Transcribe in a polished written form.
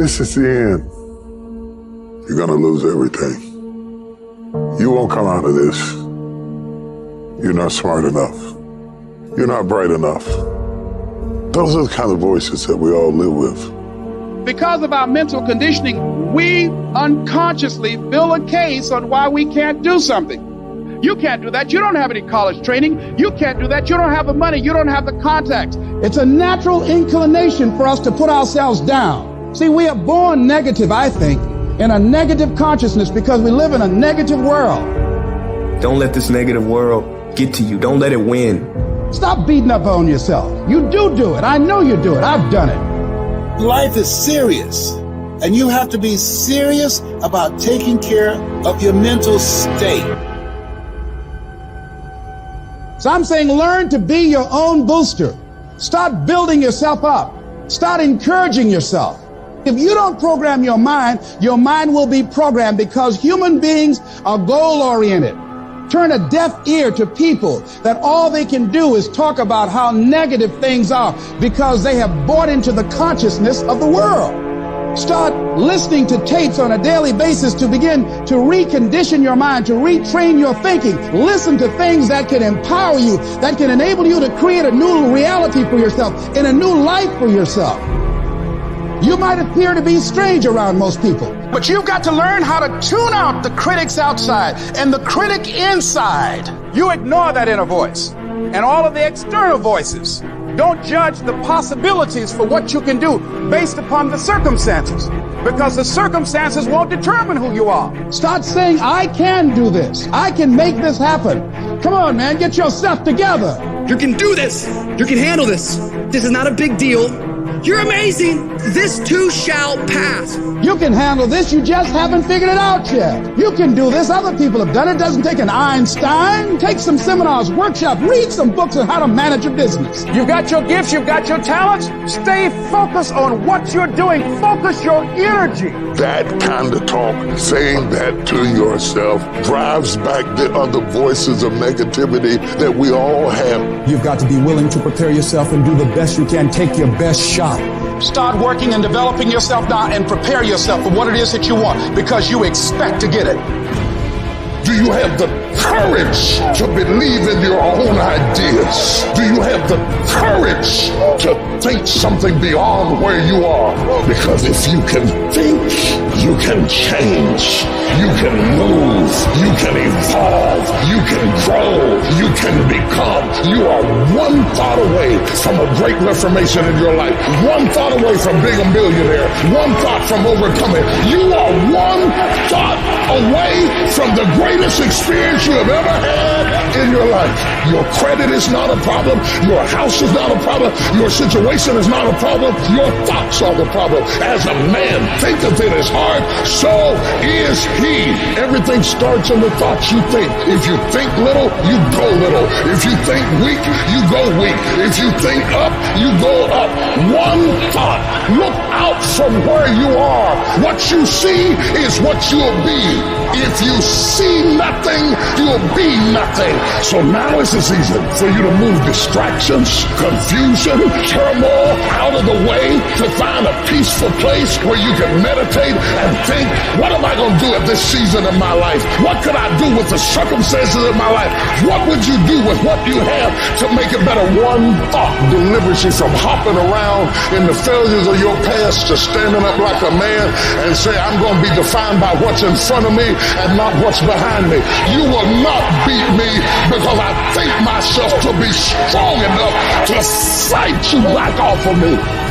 this is the end, you're gonna lose everything. You won't come out of this. You're not smart enough. You're not bright enough. Those are the kind of voices that we all live with. Because of our mental conditioning, we unconsciously build a case on why we can't do something. You can't do that. You don't have any college training. You can't do that. You don't have the money. You don't have the contacts. It's a natural inclination for us to put ourselves down. See, we are born negative, I think, in a negative consciousness because we live in a negative world. Don't let this negative world get to you. Don't let it win. Stop beating up on yourself. You do it. I know you do it. I've done it. Life is serious, and you have to be serious about taking care of your mental state. So I'm saying learn to be your own booster. Start building yourself up. Start encouraging yourself. If you don't program your mind will be programmed because human beings are goal-oriented. Turn a deaf ear to people that all they can do is talk about how negative things are because they have bought into the consciousness of the world. Start listening to tapes on a daily basis to begin to recondition your mind, to retrain your thinking. Listen to things that can empower you, that can enable you to create a new reality for yourself and a new life for yourself. You might appear to be strange around most people, but you've got to learn how to tune out the critics outside and the critic inside. You ignore that inner voice and all of the external voices. Don't judge the possibilities for what you can do based upon the circumstances, because the circumstances won't determine who you are. Start saying, I can do this. I can make this happen. Come on, man, get yourself together. You can do this. You can handle this. This is not a big deal. You're amazing. This too shall pass. You can handle this. You just haven't figured it out yet. You can do this. Other people have done it. Doesn't take an Einstein. Take some seminars, workshop, read some books on how to manage a business. You've got your gifts. You've got your talents. Stay focused on what you're doing. Focus your energy. That kind of talk, saying that to yourself, drives back the other voices of negativity that we all have. You've got to be willing to prepare yourself and do the best you can. Take your best shot. Start working and developing yourself now and prepare yourself for what it is that you want, because you expect to get it. Do you have the courage to believe in your own ideas? Do you have the courage to think something beyond where you are? Because if you can think, you can change, you can move, you can evolve, you can grow, you can become. You are one thought away from a great reformation in your life, one thought away from being a millionaire, one thought from overcoming. You are one thought away from the greatest experience you have ever had in your life. Your credit is not a problem. Your house is not a problem. Your situation is not a problem. Your thoughts are the problem. As a man thinketh in his heart, so is he. Everything starts in the thoughts you think. If you think little, you go little. If you think weak, you go weak. If you think up, you go up. One thought. Look out from where you are. What you see is what you'll be. If you see nothing, you'll be nothing. So now is the season for you to move distractions, confusion, turmoil out of the way to find a peaceful place where you can meditate and think, what am I going to do at this season of my life? What could I do with the circumstances of my life? What would you do with what you have to make it better? One thought delivers you from hopping around in the failures of your past to standing up like a man and say, I'm going to be defined by what's in front of me and not what's behind me. You will not beat me because I think myself to be strong enough to fight you back off of me.